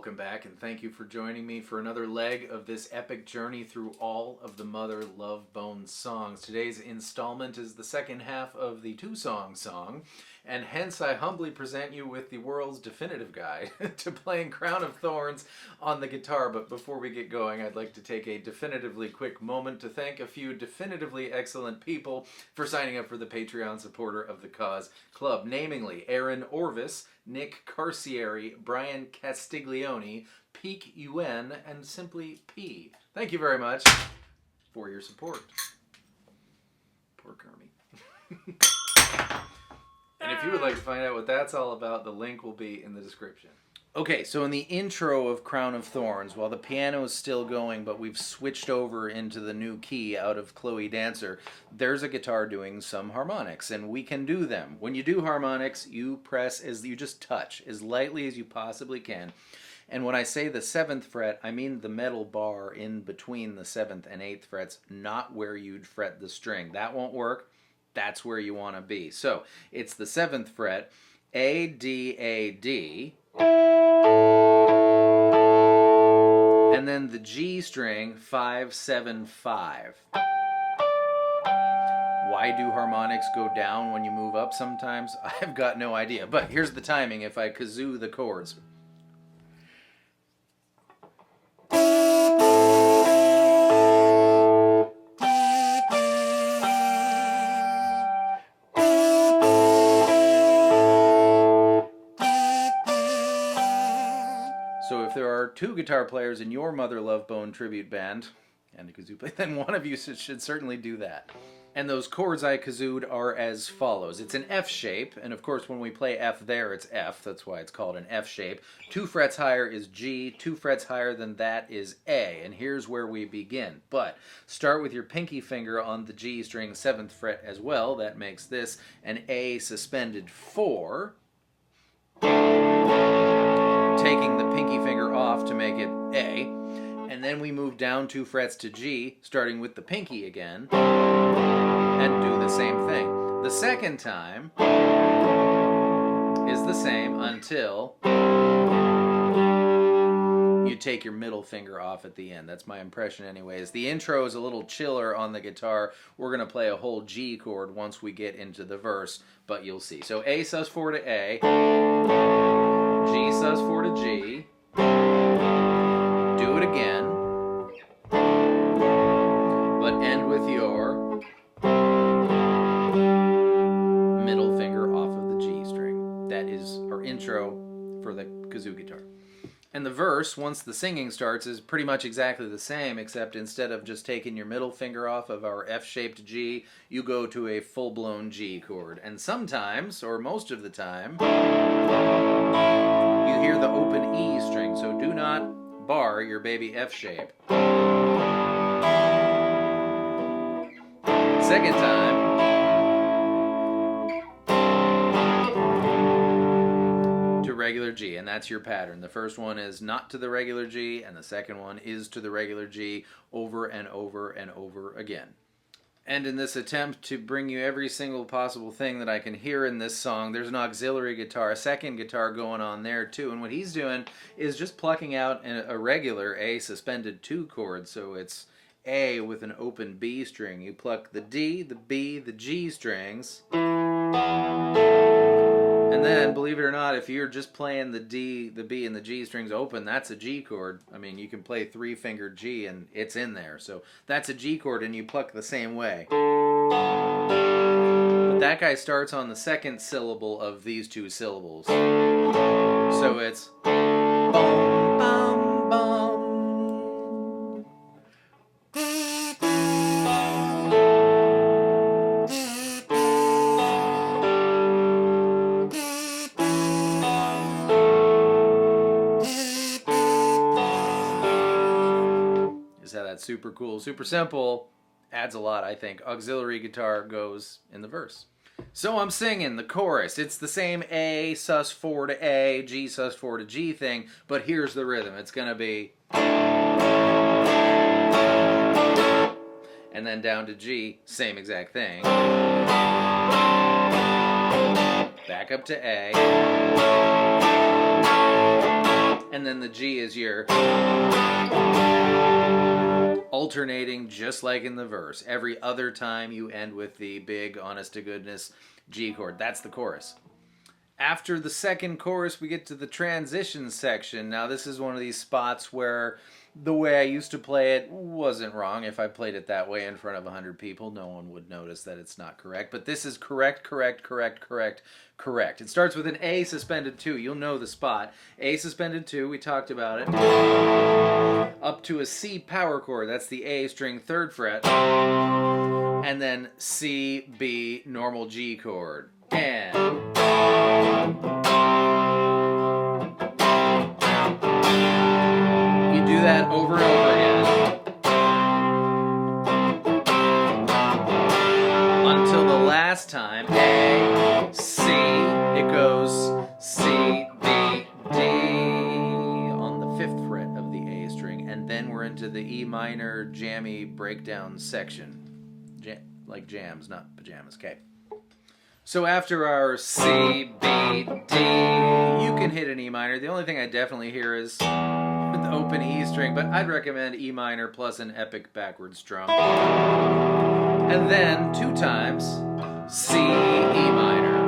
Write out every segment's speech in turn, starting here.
welcome back, and thank you for joining me for another leg of this epic journey through all of the Mother Love Bone songs. Today's installment is the second half of the two-song song, and hence I humbly present you with the world's definitive guide to playing Crown of Thorns on the guitar. But before we get going, I'd like to take a definitively quick moment to thank a few definitively excellent people for signing up for the Patreon supporter of the Cause Club, namely Aaron Orvis, Nick Carcieri, Brian Castiglione, Peak UN, and Simply P. Thank you very much for your support. Poor Kermie. And if you would like to find out what that's all about, the link will be in the description. Okay, so in the intro of Crown of Thorns, while the piano is still going, but we've switched over into the new key out of Chloe Dancer, there's a guitar doing some harmonics, and we can do them. When you do harmonics, you just touch as lightly as you possibly can. And when I say the 7th fret, I mean the metal bar in between the 7th and 8th frets, not where you'd fret the string. That won't work. That's where you want to be. So it's the 7th fret, A, D, A, D, and then the G string, 5, 7, 5. Why do harmonics go down when you move up sometimes? I've got no idea. But here's the timing if I kazoo the chords. So if there are two guitar players in your Mother Love Bone tribute band, and a kazoo player, then one of you should certainly do that. And those chords I kazooed are as follows. It's an F shape, and of course when we play F there, it's F. That's why it's called an F shape. 2 frets higher is G. 2 frets higher than that is A. And here's where we begin. But start with your pinky finger on the G string 7th fret as well. That makes this an A suspended 4. Taking the pinky finger off to make it A. And then we move down 2 frets to G, starting with the pinky again, and do the same thing. The second time is the same until you take your middle finger off at the end. That's my impression anyways. The intro is a little chiller on the guitar. We're going to play a whole G chord once we get into the verse, but you'll see. So A sus4 to A, G sus4 to G, do it again, but end with your middle finger off of the G string. That is our intro for the kazoo guitar. And the verse, once the singing starts, is pretty much exactly the same, except instead of just taking your middle finger off of our F-shaped G, you go to a full-blown G chord. And sometimes, or most of the time, you hear the open E string, so do not bar your baby F shape. Second time, to regular G, and that's your pattern. The first one is not to the regular G, and the second one is to the regular G, over and over and over again. And in this attempt to bring you every single possible thing that I can hear in this song, there's an auxiliary guitar, a second guitar going on there too. And what he's doing is just plucking out a regular A suspended 2 chord. So it's A with an open B string. You pluck the D, the B, the G strings. And then, believe it or not, if you're just playing the D, the B, and the G strings open, that's a G chord. I mean, you can play 3-fingered G and it's in there. So that's a G chord and you pluck the same way. But that guy starts on the second syllable of these 2 syllables. So it's bum, bum, bum. That's super cool, super simple, adds a lot, I think. Auxiliary guitar goes in the verse. So I'm singing the chorus. It's the same A sus4 to A, G sus4 to G thing, but here's the rhythm. It's going to be, and then down to G, same exact thing. Back up to A. And and then the G is your alternating, just like in the verse. Every other time you end with the big, honest-to-goodness G chord. That's the chorus. After the second chorus, we get to the transition section. Now, this is one of these spots where the way I used to play it wasn't wrong. If I played it that way in front of 100 people, no one would notice that it's not correct. But this is correct, correct, correct, correct, correct. It starts with an A suspended 2. You'll know the spot. A suspended 2, we talked about it. Up to a C power chord. That's the A string 3rd fret. And then C, B, normal G chord. And you do that over and over again until the last time. A, C, it goes C, B, D on the 5th fret of the A string, and then we're into the E minor jammy breakdown section. Like jams, not pajamas. Okay. So after our C, B, D, you can hit an E minor. The only thing I definitely hear is the open E string, but I'd recommend E minor plus an epic backwards strum. And then 2 times C, E minor.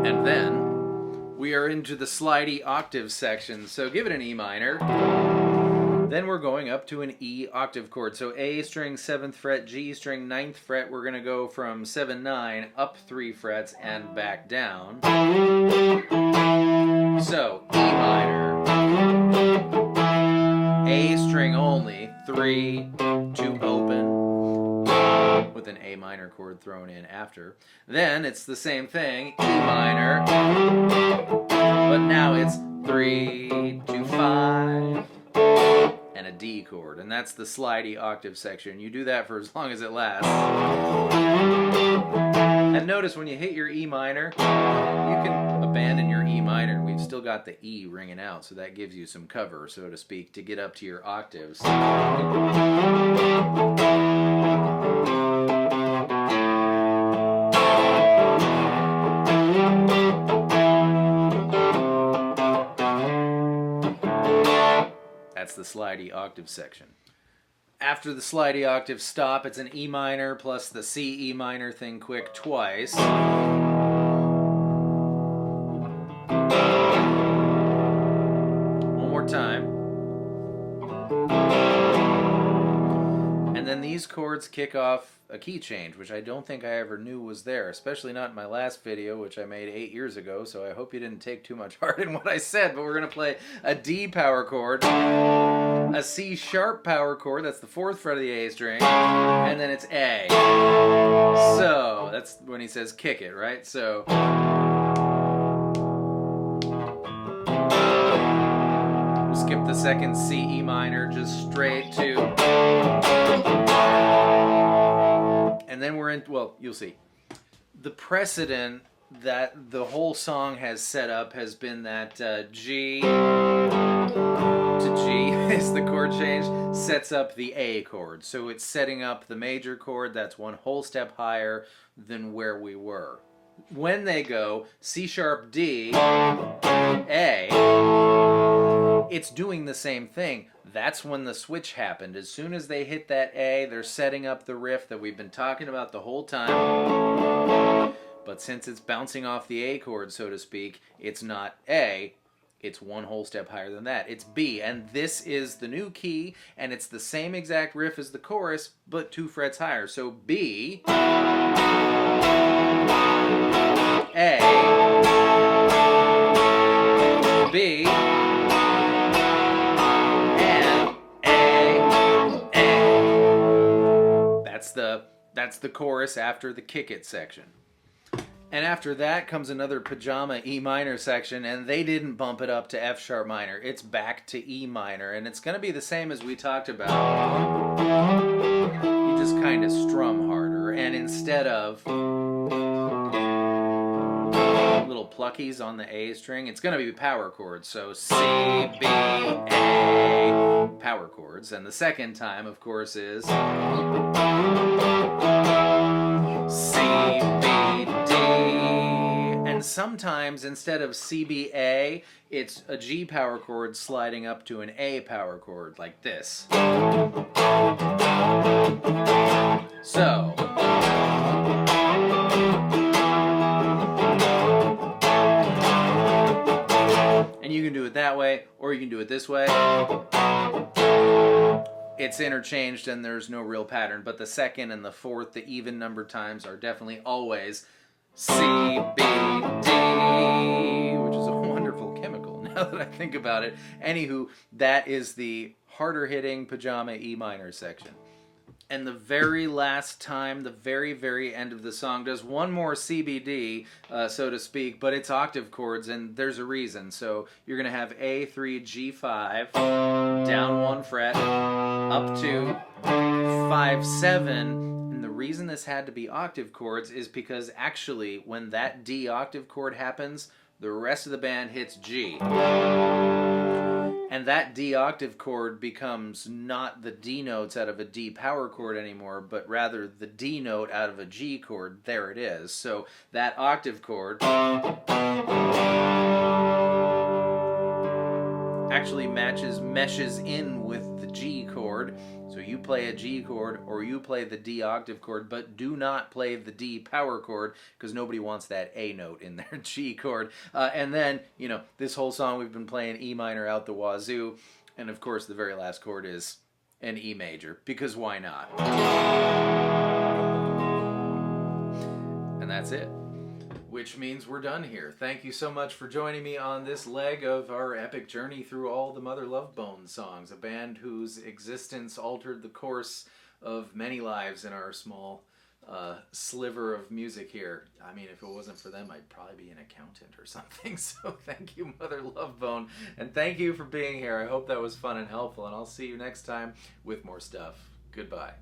And then we are into the slidey octave section. So give it an E minor. Then we're going up to an E octave chord. So A string 7th fret, G string 9th fret. We're going to go from 7, 9 up 3 frets and back down. So E minor, A string only, 3 to open with an A minor chord thrown in after. Then it's the same thing, E minor, but now it's 3 to 5. And a D chord, and that's the slidey octave section. You do that for as long as it lasts. And notice when you hit your E minor, you can abandon your E minor, and we've still got the E ringing out, so that gives you some cover, so to speak, to get up to your octaves. That's the slidey octave section. After the slidey octave stop, it's an E minor plus the C E minor thing quick twice. One more time. And then these chords kick off a key change, which I don't think I ever knew was there, especially not in my last video, which I made 8 years ago, so I hope you didn't take too much heart in what I said, but we're going to play a D power chord, a C sharp power chord, that's the 4th fret of the A string, and then it's A. So, that's when he says kick it, right? So, we'll skip the second C, E minor, just straight to... And then we're in, well, you'll see. The precedent that the whole song has set up has been that G to G is the chord change, sets up the A chord. So it's setting up the major chord that's 1 whole step higher than where we were. When they go C sharp D, A, it's doing the same thing. That's when the switch happened. As soon as they hit that A, they're setting up the riff that we've been talking about the whole time. But since it's bouncing off the A chord, so to speak, it's not A, it's 1 whole step higher than that. It's B, and this is the new key, and it's the same exact riff as the chorus, but 2 frets higher. So B, A, B, That's the chorus after the kick it section. And after that comes another pajama E minor section, and they didn't bump it up to F sharp minor. It's back to E minor, and it's going to be the same as we talked about. You just kind of strum harder, and instead of little pluckies on the A string, it's going to be power chords. So C, B, A, power chords. And the second time, of course, is C, B, D. And sometimes instead of CBA, it's a G power chord sliding up to an A power chord, like this. So. And you can do it that way, or you can do it this way. It's interchanged and there's no real pattern, but the second and the fourth, the even number times, are definitely always C, B, D, which is a wonderful chemical now that I think about it. Anywho, that is the harder hitting pajama E minor section. And the very last time, the very, very end of the song does one more CBD, so to speak, but it's octave chords, and there's a reason. So you're going to have A3, G5, down 1 fret, up to 5, 7. And the reason this had to be octave chords is because actually, when that D octave chord happens, the rest of the band hits G. And that D octave chord becomes not the D notes out of a D power chord anymore, but rather the D note out of a G chord. There it is. So that octave chord actually meshes in with the G chord. So you play a G chord or you play the D octave chord, but do not play the D power chord because nobody wants that A note in their G chord. And then, you know, this whole song we've been playing E minor out the wazoo. And of course the very last chord is an E major, because why not? And that's it. Which means we're done here. Thank you so much for joining me on this leg of our epic journey through all the Mother Love Bone songs, a band whose existence altered the course of many lives in our small sliver of music here. I mean, if it wasn't for them, I'd probably be an accountant or something. So thank you, Mother Love Bone, and thank you for being here. I hope that was fun and helpful, and I'll see you next time with more stuff. Goodbye.